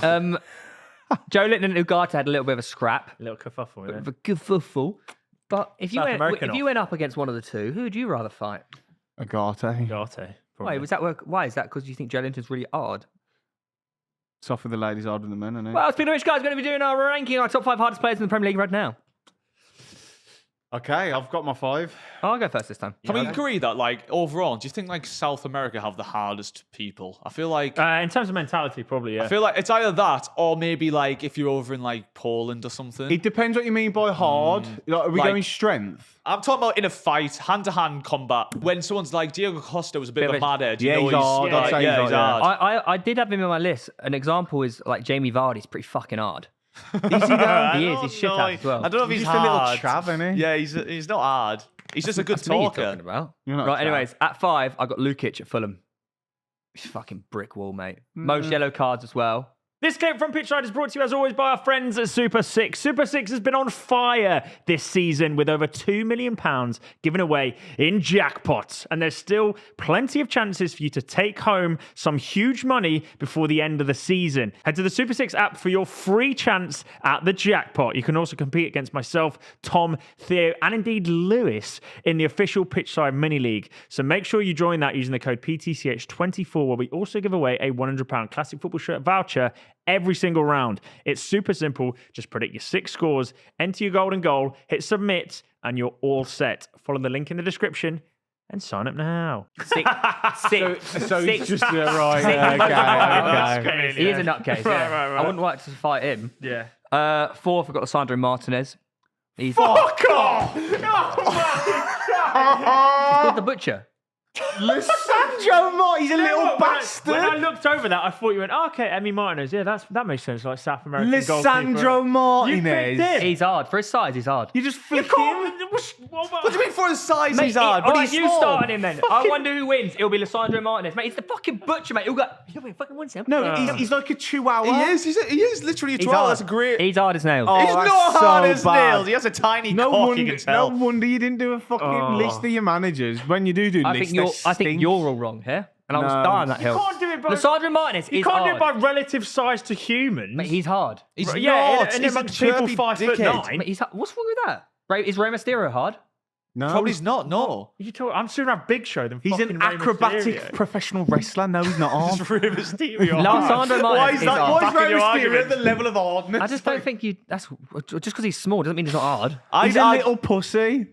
Joe Linton and Ugarte had a little bit of a scrap. A little kerfuffle, yeah. A kerfuffle. But if you South went up against one of the two, who would you rather fight? Ugarte. Why is that? Why is that? Because you think Joe Linton's really hard? Soft with the ladies, hard with the men, isn't it? Well, speaking of which, guys, going to be doing our ranking, our top 5 hardest players in the Premier League right now. Okay, I've got my 5. I'll go first this time. Can we agree that, like, overall, do you think, like, South America have the hardest people? I feel like... in terms of mentality, probably, yeah. I feel like it's either that or maybe, like, if you're over in, like, Poland or something. It depends what you mean by hard. Like, are we going strength? I'm talking about in a fight, hand-to-hand combat. When someone's like, Diego Costa was a bit of a mad head. Yeah, he's hard. He's hard. I did have him in my list. An example is, like, Jamie Vardy's pretty fucking hard. Is he though? He is. He's shit at as well. I don't know if he's just hard. a little chav, isn't he? Yeah, he's not hard. He's just a good That's me you're talker. talking about. You're not Right, chav. anyways, at 5, I got Lukic at Fulham. He's a fucking brick wall, mate. Most yellow cards as well. This clip from Pitchside is brought to you, as always, by our friends at Super 6. Super 6 has been on fire this season with over £2 million given away in jackpots. And there's still plenty of chances for you to take home some huge money before the end of the season. Head to the Super 6 app for your free chance at the jackpot. You can also compete against myself, Tom, Theo, and indeed Lewis in the official Pitchside Mini League. So make sure you join that using the code PTCH24, where we also give away a £100 classic football shirt voucher every single round. It's super simple. Just predict your 6 scores, enter your golden goal, hit submit, and you're all set. Follow the link in the description and sign up now. Six. So he's just okay. He is a nutcase. Yeah. Right. I wouldn't like to fight him. Yeah. 4th, I've got Lissandro Martinez. He's Fuck off! he's called the Butcher. Lissandro Martinez, he's a little bastard. When I looked over that, I thought you went, okay, Emmy Martinez. Yeah, that makes sense. Like South American Lissandro goalkeeper. Martinez. You picked him. He's hard. For his size, he's hard. You just You flick him. can't. What do you mean for his size Mate, he's hard? all But right, he's you small. started him then. I wonder who wins. It'll be Lissandro Martinez. Mate, he's the fucking Butcher, mate. He'll go, fucking wins him. No, he's like a chihuahua. He is literally a He's 12. hard. That's great. He's hard as nails. Oh, He's that's not hard so as bad. nails. He has a tiny No cock, wonder, you can tell. no wonder you didn't do a fucking list of your managers. When you do I lists, think you're all wrong here. And I was No. dying that You hill. can't do it by... Lissandro Martinez You is can't hard. do it by relative size to humans. Mate, he's hard. He's Yeah, not. and He's a amongst people chirpy 5'9". dickhead. Mate, what's wrong with that? Is Rey Mysterio hard? No, Probably he's not, no. I'm sooner have Big Show than he's fucking an Rey acrobatic Mysterio. professional wrestler. No, he's not hard. Just Rey Mysterio. Lissandro Martinez is hard. Why is Rey Mysterio at the level of hardness? I just don't think you... That's just because he's small doesn't mean he's not hard. He's a little pussy.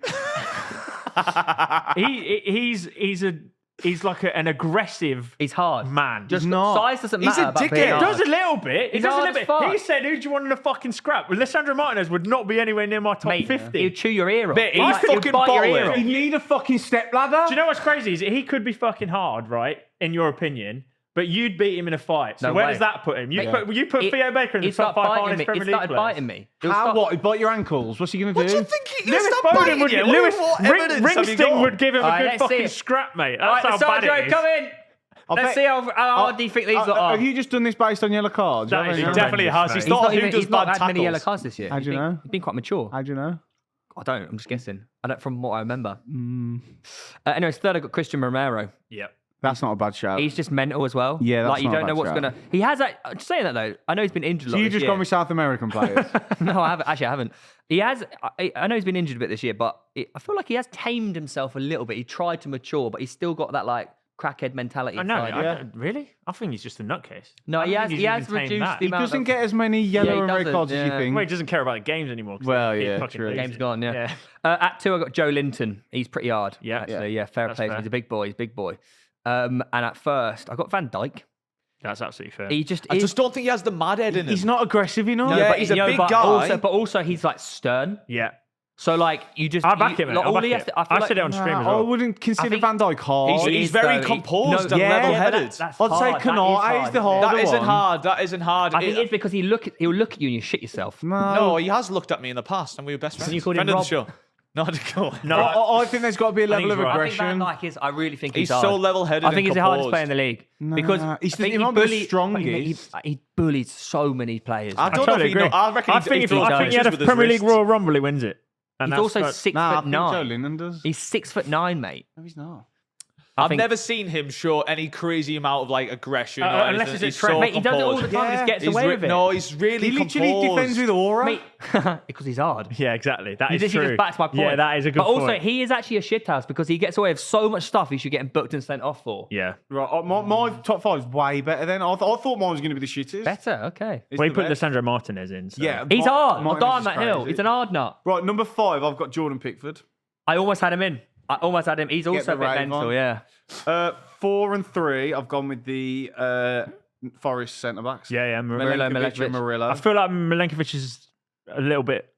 He's like an aggressive He's hard. man. Just not. size doesn't He's matter. a about dickhead. being He hard. does a little bit. He He's does a hard little as bit. fuck. He said, "Who do you want in a fucking scrap?" Well, Lissandro Martinez would not be anywhere near my top Mate, 50. he'll chew your ear off. Mate, he's He'll fucking bite your bottle ear it. off. You need a fucking stepladder. Do you know what's crazy? Is he could be fucking hard, right? In your opinion. But you'd beat him in a fight. So No where way. does that put him? You Mate, put Theo Baker in the He top 5 started biting hardest me. Premier He League started players. biting me. He'll How? start- What? He bite your ankles? What's he gonna do? What do you think he... Lewis Stop Bowden biting would you. get Lewis What evidence have you Ringsting got? would give him a Alright, good let's see fucking it. scrap, mate. All right, That's how bad Lissandro, it is. come in. Let's see how hard do you think these lot are. Have you just done this based on yellow cards? That Haven't is you? definitely has. mate. He's He's not not, who even, does he's not bad had many yellow tackles. cards this year. How do you know? He's been quite mature. How do you know? I don't. I'm just guessing. I don't. From what I remember. Anyways, third I got Christian Romero. Yeah. That's not a bad shout. He's just mental as well. Yeah, that's like you not a don't know bad what's shout. gonna. He has. Just saying that though. I know he's been injured. A So lot you this just year. gone with South American players. No, I haven't. Actually, I haven't. He has. I know he's been injured a bit this year, but I feel like he has tamed himself a little bit. He tried to mature, but he's still got that like crackhead mentality. I know. inside. Really? I think he's just a nutcase. No, I he don't has. think He he's has even tamed reduced that. the He amount. doesn't of, get as many yellow he and red doesn't, cards as you yeah. think. Well, he doesn't care about the games anymore. 'cause Well, he's yeah, fucking true. lazy. Game's gone. Yeah. At 2, I got Joe Linton. He's pretty hard. Yeah. Actually, yeah. Fair That's play. fair. He's a big boy. He's a big boy. And at first, I got Van Dijk. That's absolutely fair. He just I is. just don't think he has the mad head in him. He's not aggressive enough. No, Yeah, but he's a big but guy. Also, he's like stern. Yeah. So like you just. I back him. Like, I'll all back he has it. to, I feel I like, said it on stream as I well. wouldn't consider think- Van Dijk hard. He's is, very though. composed and yeah, level-headed. That's I'd say hard. Canate is the harder That isn't one. hard. That isn't hard. I think it's because he'll look at you and you shit yourself. No, he has looked at me in the past, and we were best friends. you called Friend him of the Rob? show. No, I didn't call him. No, I think there's got to be a level he's of right. I think Van aggression. Dijk is. I really think He's he's hard. so level-headed I think and he's the hardest composed. player in the league because he's I think he might be the bullied- strongest. He bullied so many players. I I don't know totally if he agree. know. I reckon I he think if throws he had punches a with his Premier League wrists. Royal Rumble, he wins it. And He's that's also got- 6'9". Nah, I think Joe Linton does. He's 6'9", mate. No, he's not. I I've think- never seen him show any crazy amount of like aggression. or unless anything. it's a He's trend. so Mate, he does it all the composed. time. He just gets He's away with it. No, he's really He literally composed. defends with aura. Mate, because he's hard. Yeah, exactly. That is This true. just backs my point. Yeah, that is a good But point. also, he is actually a shithouse because he gets away with so much stuff he should get him booked and sent off for. Yeah. Right, my top five is way better than I thought mine was going to be the shittest. Better, okay. It's Well, he the put best. Lissandro Martinez in. So. Yeah, He's hard. I'll Martinez die on is that hill. crazy. He's an hard nut. Right, number 5, I've got Jordan Pickford. I almost had him in. I almost had him. He's also the a bit rave mental, on. yeah. 4 and 3, I've gone with the Forest centre backs. Yeah. Milenkovic and Murillo. I feel like Milenkovic is a little bit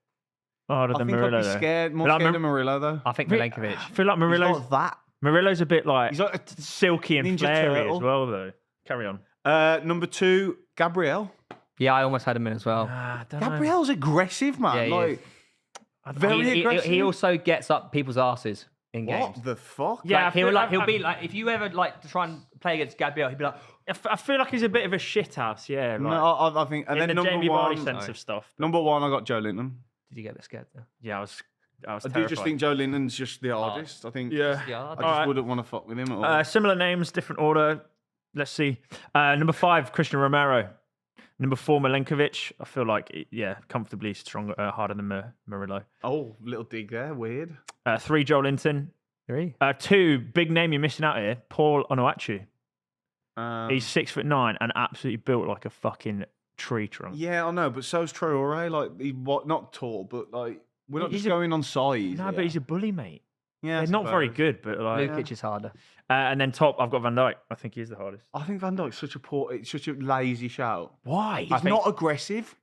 harder I than think Murillo. I'd be though. scared, more Like scared of Murillo though. I think Milenkovic. I feel like He's Murillo's not that. Murillo's a bit like He's like a silky and Ninja flary Turtle. as well, though. Carry on. number 2, Gabriel. Yeah, I almost had him in as well. I don't know. Gabriel's aggressive, man. Yeah, he like is. very aggressive. He also gets up people's asses in games. What the fuck? Yeah, Like, he'll be like, if you ever like to try and play against Gabriel, he'd be like, I feel like he's a bit of a shithouse. Yeah. Like, No, I think. And in then the number Jamie Vardy 1, sense of stuff. number 1, I got Joe Linton. did you get a bit scared there? Yeah, I was I do terrified. just think Joe Linton's just the hardest. I think. Yeah. Yeah, I just Alright. wouldn't want to fuck with him at all. Similar names, different order. Let's see. Number 5, Christian Romero. Number 4, Milenkovic. I feel like, comfortably stronger, harder than Murillo. Oh, little dig there. Weird. 3, Joe Linton. 3. 2, big name you're missing out here, Paul Onuachu. He's 6'9" and absolutely built like a fucking tree trunk. Yeah, I know, but so's Traore. Like, not tall, but like, we're not He's just a- going on size. No, but he's a bully, mate. yeah, They're not very good, but like. Lukic is harder. And then top, I've got Van Dijk. I think he's the hardest. I think Van Dijk's such a lazy shout. Why? He's not aggressive.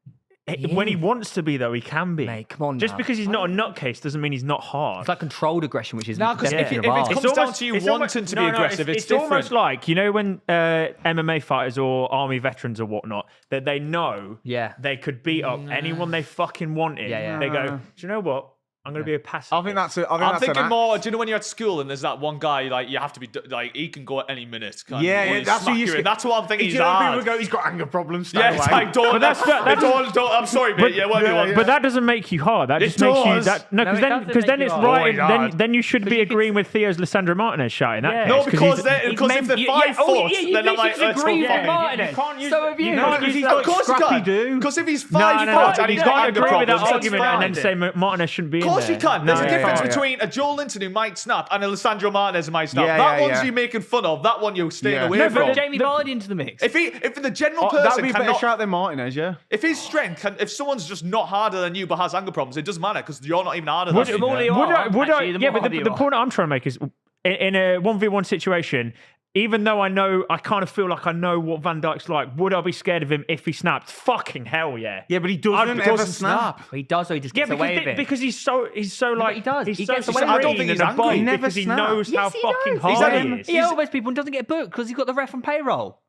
When he wants to be, though, he can be. Mate, come on Just now. because he's not a nutcase doesn't mean he's not hard. It's like controlled aggression, which is No, 'cause definition if of it art. comes down to you wanting to be aggressive, it's different. almost like, you know, when MMA fighters or army veterans or whatnot, that they know Yeah. they could beat up anyone they fucking wanted. Yeah. They go, do you know what? I'm going to be a pacifist. I think that's a. I'm thinking more. Do you know when you're at school and there's that one guy like you have to be like he can go at any minute? Kind Yeah, of, yeah, he'll that's smack what you in. say. That's what I'm thinking. You He's know, hard. people go, he's got anger problems. Stay Yeah, it's away. like don't. Don't. I'm sorry, mate. Yeah, whatever you want. But that doesn't make you hard. That It just makes you does. that no, No, because it then doesn't because then make it's you right. hard. Then you should be agreeing with Theo's Lissandro Martinez shouting that. Yeah. No, case, because he's- then because if they're 5 foot, then I'm like, literally agree with yeah, Martinez. you can't use- So have you. you can't because use he's that. got Of course you scrappy can. do. Because if he's No, 5 no, foot no, and you he's got can't anger agree with that problems, that's argument and then fine. say Martinez shouldn't be in Of course there. you can. There's No, a difference yeah. between a Joel Linton who might snap and a Lissandro Martinez who might snap. Yeah, that yeah, one's yeah. you making fun of. That one you're staying Yeah. away No, from. but Jamie Vardy into the mix. If the general That would person be a better cannot, shout than Martinez, yeah. if his strength can, if someone's just not harder than you but has anger problems, it doesn't matter because you're not even harder than Would- him. the more you Would are, I? Would I? actually, the Yeah, more but harder you the are. point I'm trying to make is in a 1v1 situation. Even though I know, I kind of feel like I know what Van Dijk's like. Would I be scared of him if he snapped? Fucking hell, yeah. Yeah, but he doesn't I'd- ever doesn't snap. He does, so he just Yeah, gets away with it. because he's so like he does. He's He so gets away serene with it. I don't think he's and angry. above He never because he snaps. knows how Yes, he fucking does. hard He's he like- is. He elbows people and doesn't get booked because he's got the ref on payroll.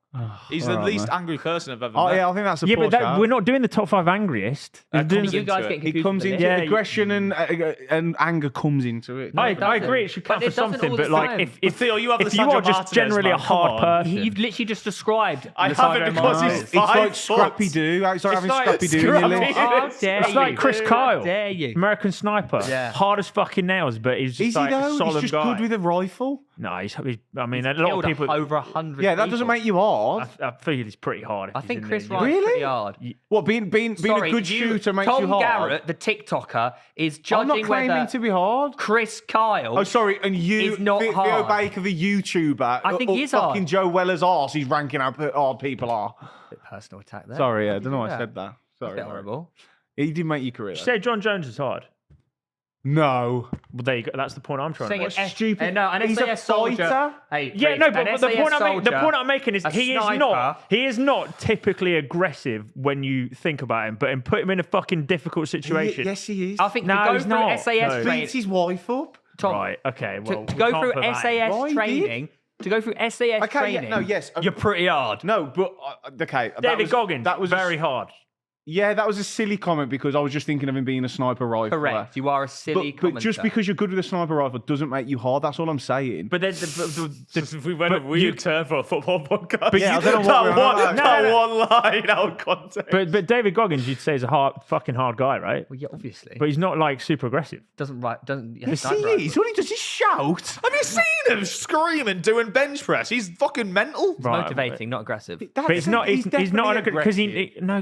He's the least angry person I've ever Oh met. yeah, I think that's a Yeah, poor but shout. we're not doing the top 5 angriest. We're doing- comes You into guys it. get He confused. comes with into it. Yeah, aggression and anger comes into it. I it doesn't. agree. It should count But for it doesn't something. all But the like, time. if Theo, you have if you Lissandro are just Martinez, generally man, a hard come on. person, You've literally just described. I Lissandro haven't because Martinez. he's It's 5 like foot. Scrappy Doo. It's like having like Scrappy Doo in your Scrappy list. Doo. How dare it's like you. Chris How Kyle, dare you. American Sniper, Yeah. hard as fucking nails, but he's just Is he like a though? solid He's just guy. good with a rifle. No, I mean, a lot of Killed people. over 100 Yeah, that doesn't people. make you hard. I feel he's pretty hard. if I he's think in Chris there. Wright's Really? pretty hard. What being Sorry, a good shooter makes Tom you hard? Garratt, the TikToker, is I'm not judging claiming whether to be hard. Chris Kyle. Oh, sorry, and you, Is not Theo hard. Baker, the YouTuber. I think up he is fucking hard. Joe Weller's arse. He's ranking how hard people are. Bit personal attack there. Sorry, I don't know why I that? said that. Sorry, Bit horrible. He did make your career. Say John Jones is hard. No. Well, there you go. That's the point I'm trying to Saying make. an stupid. no, an He's a SAS soldier. fighter. Hey, Yeah, Chris, no, an but the SAS point soldier, I'm making is a he sniper. is not typically aggressive when you think about him, but in put him in a fucking difficult situation. Yes, he is. I think No, to go he's through not. SAS No. training. Beats his wife up. Tom, Right. Okay. Well, to we go can't through put that in. SAS Right, training, to go through SAS Okay, yeah, training, no, yes. you're pretty hard. No, but okay. that David was, Goggins. That was very hard. Yeah, that was a silly comment because I was just thinking of him being a sniper rifle. Correct. You are a silly But just commenter. because you're good with a sniper rifle doesn't make you hard. That's all I'm saying. But then We went a weird turn for a football podcast. But Yeah, I don't know what we're on about. No. one line out of context. but David Goggins, you'd say is a fucking hard guy, right? Well, yeah, obviously. But he's not like super aggressive. Doesn't. Yes, he is. All he does is shout. Have you seen him screaming doing bench press? He's fucking mental. Right. Motivating, not aggressive. But it's not. He's not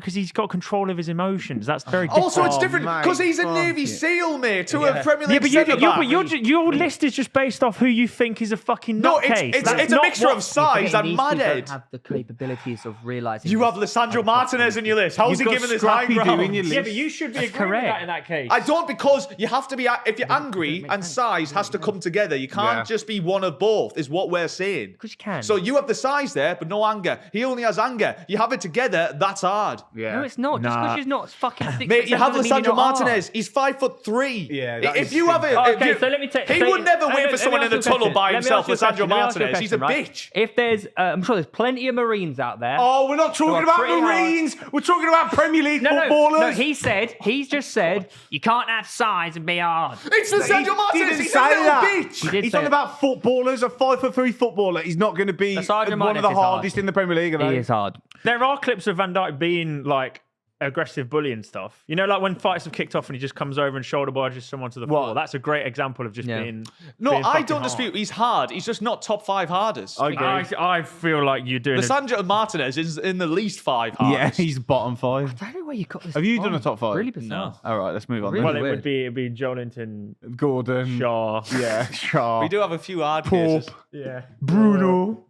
because he's got control of his emotions. That's very different. Also, it's Oh, different mate, because he's a fuck Navy it. SEAL, mate, to a Premier League but centre-back. your list is just based off who you think is a fucking No, nutcase. it's That's a not mixture what- of size and These mad people head. have the capabilities of realizing. You have Lissandro Martinez in your list. How's he You've got giving this high Scrappy ground? doing your list. Yeah, but you should be agreeing with correct. that in that case. I don't, because you have to be, if you're angry and size has to come together. You can't Yeah. just be one of both, is what we're saying. Because you can. So you have the size there, but no anger. He only has anger. You have it together, that's hard. Yeah. No, it's not. Just Nah. because you're not fucking 6 Mate, you have doesn't mean you're Lissandro not hard. Martinez. He's 5'3". Yeah, that If is you have sick. it, Okay, so let me take. he so- would never let wait me- for someone let in me the ask you a tunnel by question. himself. Let me ask you a Lissandro question, Martinez. He's a right? bitch. If there's, I'm sure there's plenty of Marines out there. Oh, we're not talking about pretty hard. Marines. We're talking about Premier League No, footballers. he's just said, you can't have size and be hard. It's Lissandro Martinez. didn't He's say a little that. bitch. He did He's say talking it. about footballers. A 5'3" footballer. He's not going to be Lissandro one of Martinez the is hard. hardest in the Premier League. He is hard. There are clips of Van Dijk being like aggressive bullying stuff. You know, like when fights have kicked off and he just comes over and shoulder barges someone to the floor. That's a great example of just Yeah. being. No, being I fucking don't hard. dispute. He's hard. He's just not top 5 hardest. I agree. I feel like you're doing. Lissandro Martinez is in the least 5 Yeah, hardest. he's bottom 5. I don't know where you got this. Have you from. done a top 5? Really bizarre. All right, let's move on. Really? well, it weird. would be Joelinton, Gordon. Shaw. Yeah, Shaw. We do have a few hard Pope. cases. Yeah. Bruno.